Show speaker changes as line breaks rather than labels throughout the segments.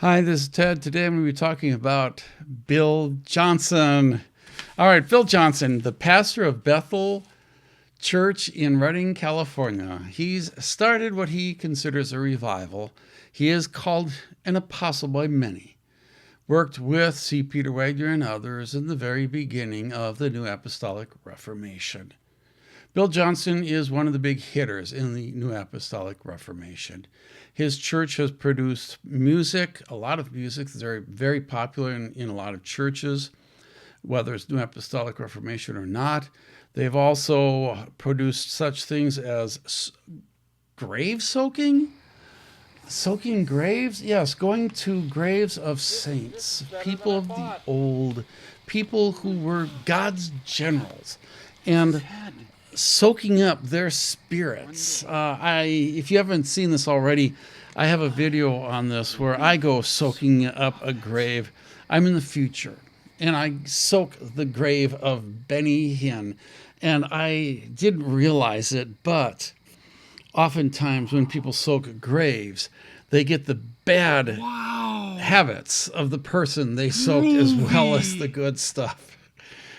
Hi, this is Ted. Today I'm going to be talking about Bill Johnson. All right, Bill Johnson, the pastor of Bethel Church in Redding, California. He's started what he considers a revival. He is called an apostle by many. Worked with C. Peter Wagner and others in the very beginning of the New Apostolic Reformation. Bill Johnson is one of the big hitters in the New Apostolic Reformation. His church has produced music, a lot of music that's very, very popular in a lot of churches, whether it's New Apostolic Reformation or not. They've also produced such things as grave soaking graves. Yes, going to graves of saints, people of the old, people who were God's generals, and soaking up their spirits. If you haven't seen this already, I have a video on this where I go soaking up a grave. I'm in the future, and I soak the grave of Benny Hinn. And I didn't realize it, but oftentimes when people soak graves, they get the bad habits of the person they soaked as well as the good stuff.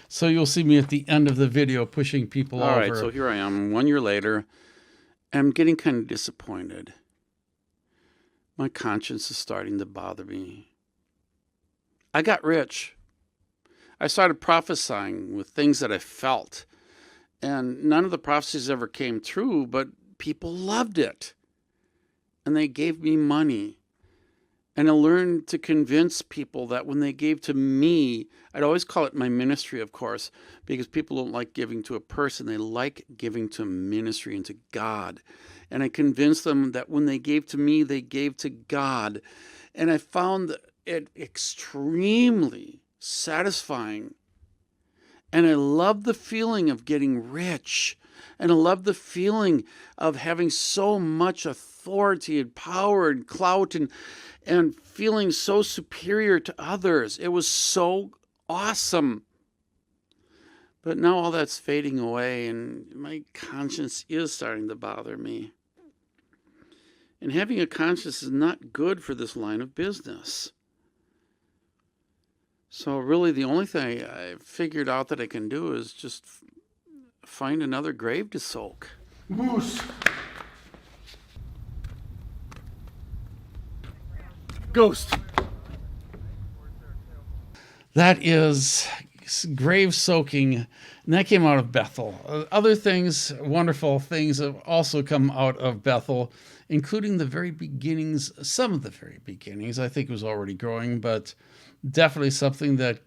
So you'll see me at the end of the video pushing people over.
All right, so here I am 1 year later. I'm getting kind of disappointed. My conscience is starting to bother me. I got rich. I started prophesying with things that I felt. And none of the prophecies ever came true, but people loved it. And they gave me money. And I learned to convince people that when they gave to me, I'd always call it my ministry, of course, because people don't like giving to a person. They like giving to ministry and to God. And I convinced them that when they gave to me, they gave to God. And I found it extremely satisfying. And I love the feeling of getting rich. And I love the feeling of having so much authority and power and clout and feeling so superior to others. It was so awesome. But now all that's fading away, and my conscience is starting to bother me. And having a conscience is not good for this line of business. So really the only thing I figured out that I can do is just find another grave to soak.
Moose. Ghost.
That is grave soaking, and that came out of Bethel. Other things, wonderful things, have also come out of Bethel, including the very beginnings, some of the very beginnings. I think it was already growing, but definitely something that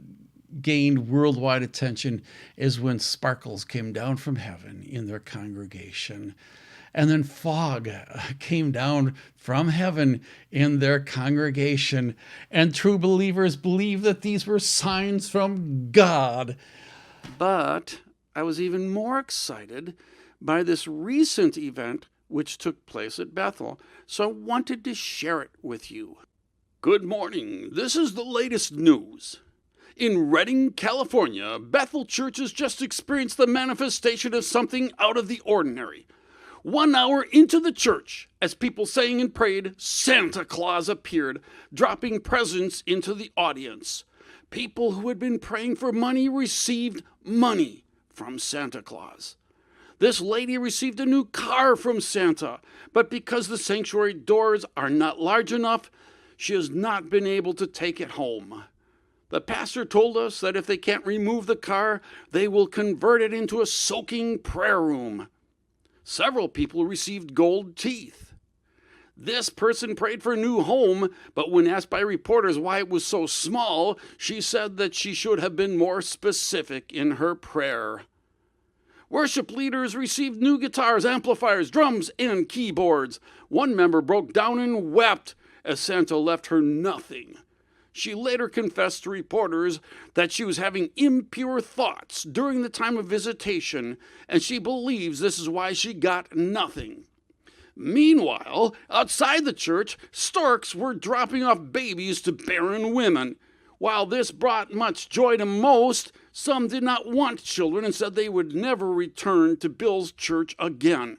gained worldwide attention is when sparkles came down from heaven in their congregation. And then fog came down from heaven in their congregation. And true believers believed that these were signs from God.
But I was even more excited by this recent event which took place at Bethel. So I wanted to share it with you. Good morning. This is the latest news. In Redding, California, Bethel Church has just experienced the manifestation of something out of the ordinary. 1 hour into the church, as people sang and prayed, Santa Claus appeared, dropping presents into the audience. People who had been praying for money received money from Santa Claus. This lady received a new car from Santa, but because the sanctuary doors are not large enough, she has not been able to take it home. The pastor told us that if they can't remove the car, they will convert it into a soaking prayer room. Several people received gold teeth. This person prayed for a new home, but when asked by reporters why it was so small, she said that she should have been more specific in her prayer. Worship leaders received new guitars, amplifiers, drums, and keyboards. One member broke down and wept as Santa left her nothing. She later confessed to reporters that she was having impure thoughts during the time of visitation, and she believes this is why she got nothing. Meanwhile, outside the church, storks were dropping off babies to barren women. While this brought much joy to most, some did not want children and said they would never return to Bill's church again.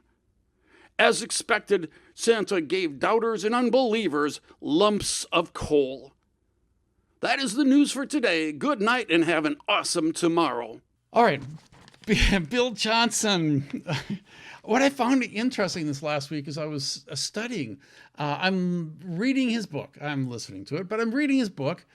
As expected, Santa gave doubters and unbelievers lumps of coal. That is the news for today. Good night and have an awesome tomorrow.
All right, Bill Johnson. What I found interesting this last week is I was studying. I'm reading his book. I'm listening to it, but I'm reading his book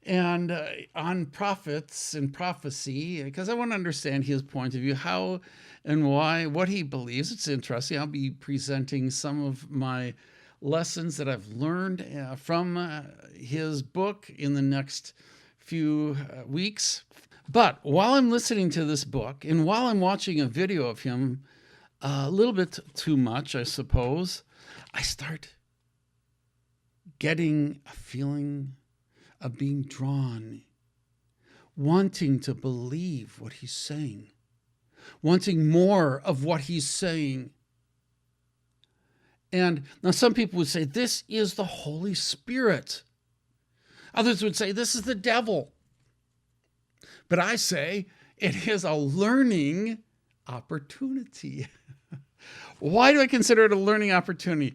and on prophets and prophecy, because I want to understand his point of view, how and why, what he believes. It's interesting. I'll be presenting some of my lessons that I've learned from his book in the next few weeks. But while I'm listening to this book and while I'm watching a video of him, a little bit too much, I suppose, I start getting a feeling of being drawn, wanting to believe what he's saying, wanting more of what he's saying. And now some people would say, this is the Holy Spirit. Others would say, this is the devil. But I say, it is a learning opportunity. Why do I consider it a learning opportunity?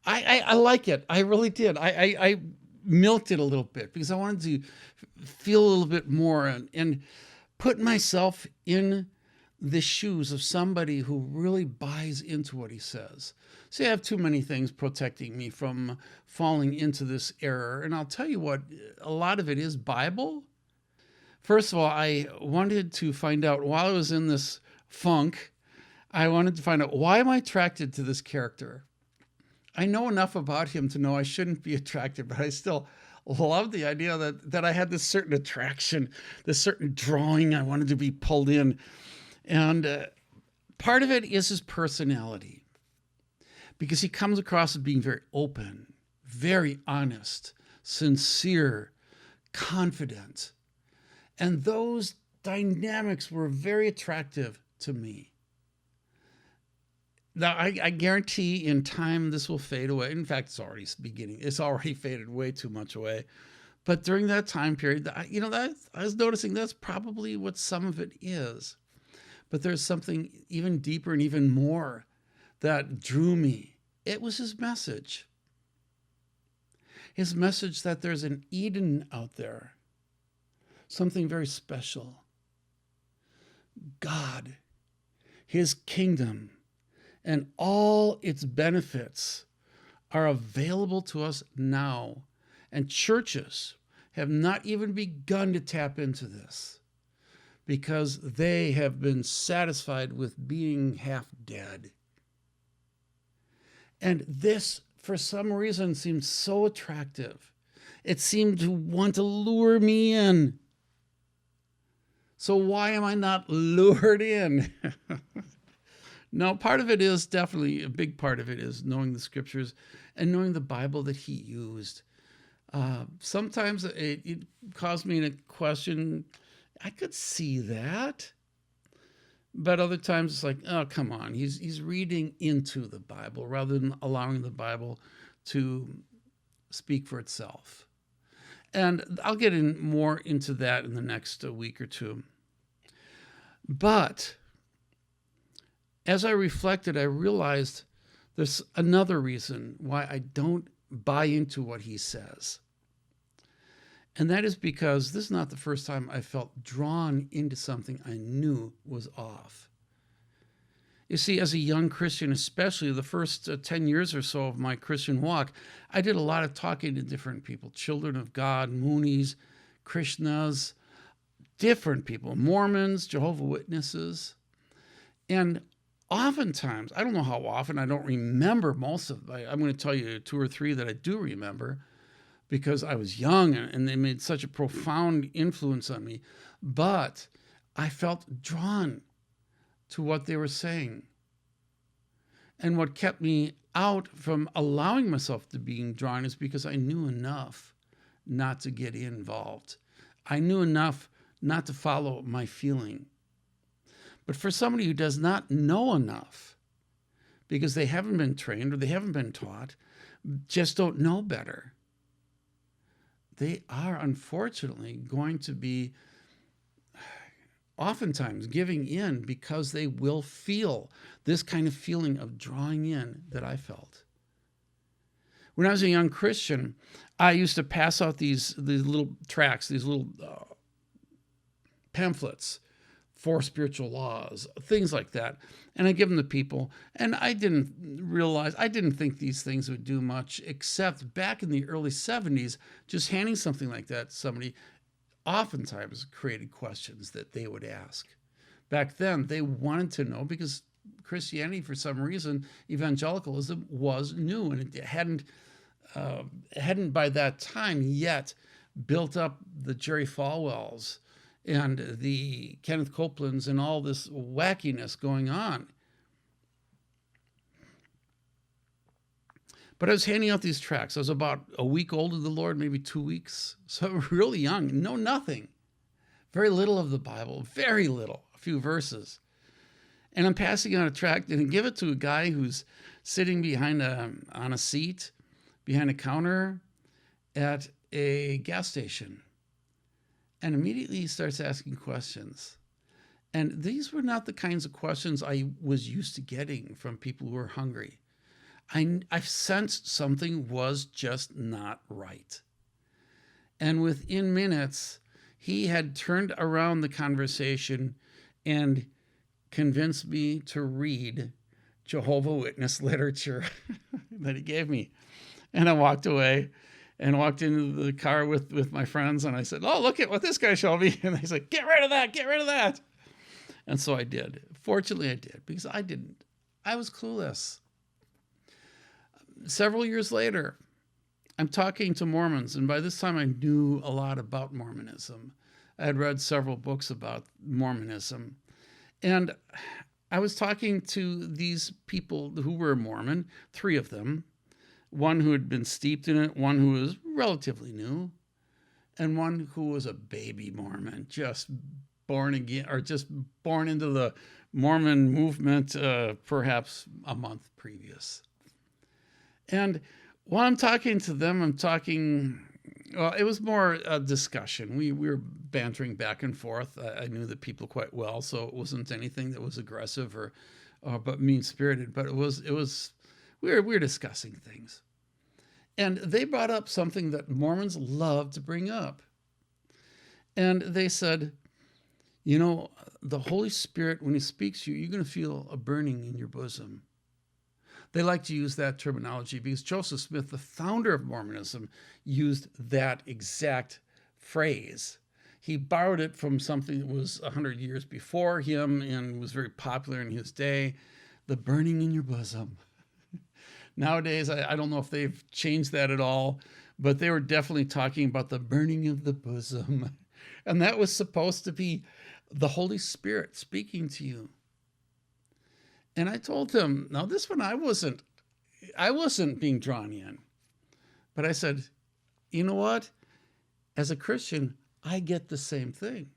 I like it. I really did. I milked it a little bit because I wanted to feel a little bit more and put myself in the shoes of somebody who really buys into what he says. See, I have too many things protecting me from falling into this error. And I'll tell you what, a lot of it is Bible. First of all, I wanted to find out, while I was in this funk, I wanted to find out, why am I attracted to this character? I know enough about him to know I shouldn't be attracted, but I still love the idea that I had this certain attraction, this certain drawing. I wanted to be pulled in. And part of it is his personality, because he comes across as being very open, very honest, sincere, confident. And those dynamics were very attractive to me. Now, I guarantee in time this will fade away. In fact, it's already beginning. It's already faded way too much away. But during that time period, I was noticing that's probably what some of it is. But there's something even deeper and even more that drew me. It was his message. His message that there's an Eden out there. Something very special. God, his kingdom, and all its benefits are available to us now. And churches have not even begun to tap into this because they have been satisfied with being half dead. And this, for some reason, seemed so attractive. It seemed to want to lure me in. So why am I not lured in? No, part of it is definitely, a big part of it is knowing the scriptures and knowing the Bible that he used. Sometimes it caused me to question, I could see that. But other times it's like, oh, come on. He's reading into the Bible rather than allowing the Bible to speak for itself. And I'll get in more into that in the next week or two. But as I reflected, I realized there's another reason why I don't buy into what he says. And that is because this is not the first time I felt drawn into something I knew was off. You see, as a young Christian, especially the first 10 years or so of my Christian walk, I did a lot of talking to different people, children of God, Moonies, Krishnas, different people, Mormons, Jehovah's Witnesses. And oftentimes, I don't know how often, I don't remember most of them. I'm going to tell you 2 or 3 that I do remember because I was young and they made such a profound influence on me. But I felt drawn to what they were saying. And what kept me out from allowing myself to being drawn is because I knew enough not to get involved. I knew enough not to follow my feeling. But for somebody who does not know enough, because they haven't been trained or they haven't been taught, just don't know better, they are unfortunately going to be oftentimes giving in because they will feel this kind of feeling of drawing in that I felt. When I was a young Christian, I used to pass out these little tracts, these little pamphlets, 4 spiritual laws, things like that. And I give them to people. And I didn't think these things would do much, except back in the early 70s, just handing something like that to somebody oftentimes created questions that they would ask. Back then, they wanted to know because Christianity, for some reason, evangelicalism was new, and it hadn't by that time yet built up the Jerry Falwells and the Kenneth Copelands and all this wackiness going on. But I was handing out these tracts. I was about a week old of the Lord, maybe 2 weeks. So really young, know nothing. Very little of the Bible, very little, a few verses. And I'm passing out a tract and I give it to a guy who's sitting on a seat behind a counter at a gas station. And immediately he starts asking questions. And these were not the kinds of questions I was used to getting from people who were hungry. I sensed something was just not right. And within minutes, he had turned around the conversation and convinced me to read Jehovah's Witness literature that he gave me. And I walked away and walked into the car with my friends. And I said, oh, look at what this guy showed me. And they said, get rid of that. And so I did. Fortunately, I did, because I was clueless. Several years later, I'm talking to Mormons, and by this time I knew a lot about Mormonism. I had read several books about Mormonism, and I was talking to these people who were Mormon, 3 of them, one who had been steeped in it, one who was relatively new, and one who was a baby Mormon, just born again, or just born into the Mormon movement perhaps a month previous. And while I'm talking to them, it was more a discussion. We were bantering back and forth. I knew the people quite well, so it wasn't anything that was aggressive or but mean-spirited, but we were discussing things. And they brought up something that Mormons love to bring up. And they said, the Holy Spirit, when he speaks to you, you're going to feel a burning in your bosom. They like to use that terminology because Joseph Smith, the founder of Mormonism, used that exact phrase. He borrowed it from something that was 100 years before him and was very popular in his day, the burning in your bosom. Nowadays, I don't know if they've changed that at all, but they were definitely talking about the burning of the bosom. And that was supposed to be the Holy Spirit speaking to you. And I told him, now this one, I wasn't being drawn in. But I said, you know what? As a Christian, I get the same thing.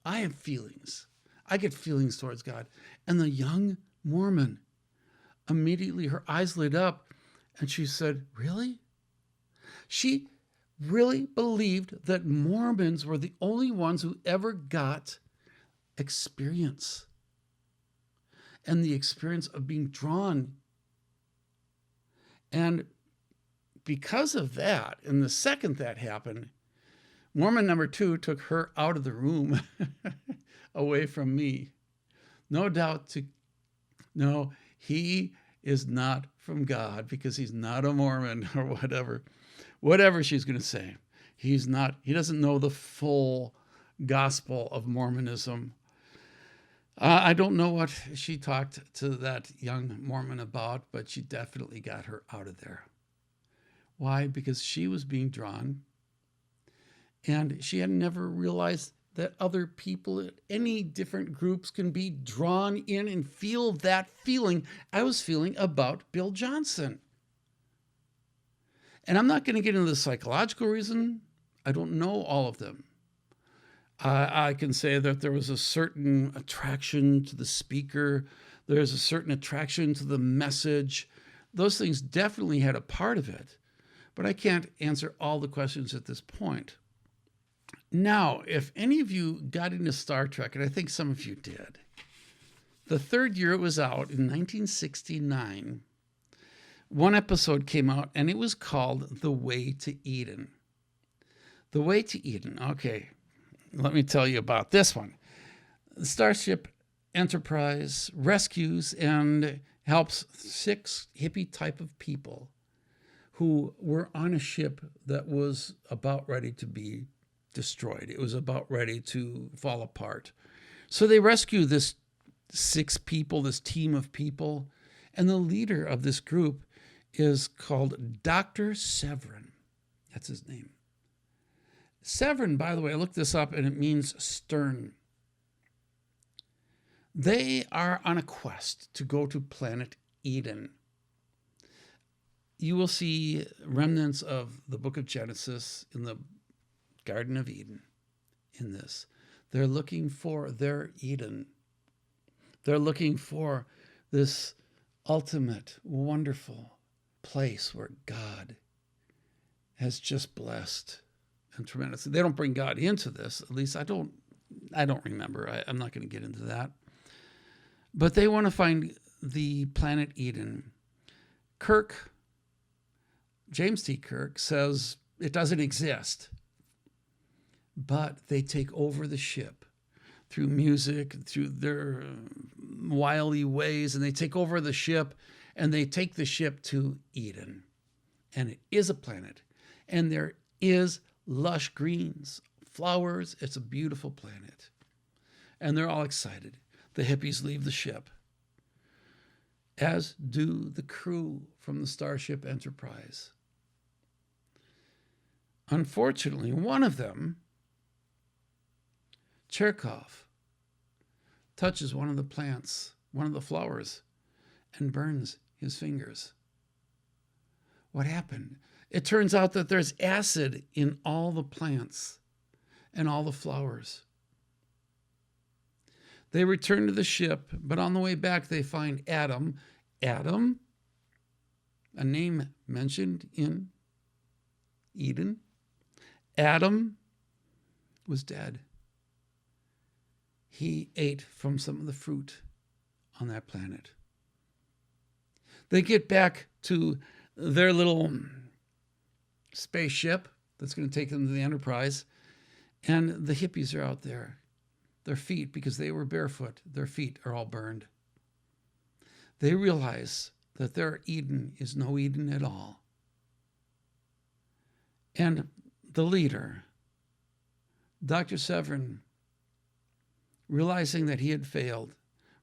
I have feelings. I get feelings towards God. And the young Mormon, immediately her eyes lit up and she said, really? She really believed that Mormons were the only ones who ever got experience. And the experience of being drawn. And because of that, and the second that happened, Mormon number 2 took her out of the room away from me. No doubt no, he is not from God because he's not a Mormon or whatever she's going to say. He doesn't know the full gospel of Mormonism. I don't know what she talked to that young Mormon about, but she definitely got her out of there. Why? Because she was being drawn, and she had never realized that other people at any different groups can be drawn in and feel that feeling I was feeling about Bill Johnson. And I'm not going to get into the psychological reason. I don't know all of them. I can say that there was a certain attraction to the speaker. There's a certain attraction to the message. Those things definitely had a part of it, but I can't answer all the questions at this point. Now, if any of you got into Star Trek, and I think some of you did, the 3rd year it was out in 1969, one episode came out, and it was called The Way to Eden. The Way to Eden. Okay, let me tell you about this one. The Starship Enterprise rescues and helps 6 hippie type of people who were on a ship that was about ready to be destroyed. It was about ready to fall apart. So they rescue this 6 people, this team of people, and the leader of this group is called Dr. Severin. That's his name. Severin, by the way, I looked this up, and it means stern. They are on a quest to go to planet Eden. You will see remnants of the book of Genesis in the Garden of Eden in this. They're looking for their Eden. They're looking for this ultimate, wonderful place where God has just blessed and tremendously. They don't bring God into this. At least I don't remember. I'm not going to get into that. But they want to find the planet Eden. James T. Kirk says it doesn't exist. But they take over the ship through music, through their wily ways, and they take over the ship, and they take the ship to Eden. And it is a planet. And there is lush greens, flowers. It's a beautiful planet. And they're all excited. The hippies leave the ship, as do the crew from the Starship Enterprise. Unfortunately, one of them, Cherkov, touches one of the plants, one of the flowers, and burns his fingers. What happened? It turns out that there's acid in all the plants and all the flowers. They return to the ship, but on the way back they find Adam. Adam, a name mentioned in Eden. Adam was dead. He ate from some of the fruit on that planet. They get back to their little spaceship that's going to take them to the Enterprise, and the hippies are out there. Their feet, because they were barefoot, their feet are all burned. They realize that their Eden is no Eden at all. And the leader, Dr. Severin, realizing that he had failed,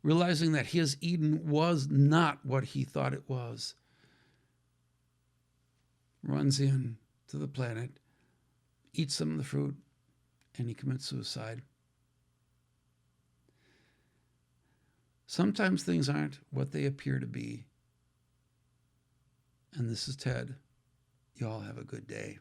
realizing that his Eden was not what he thought it was, runs in to the planet, eats some of the fruit, and he commits suicide. Sometimes things aren't what they appear to be. And this is Ted. You all have a good day.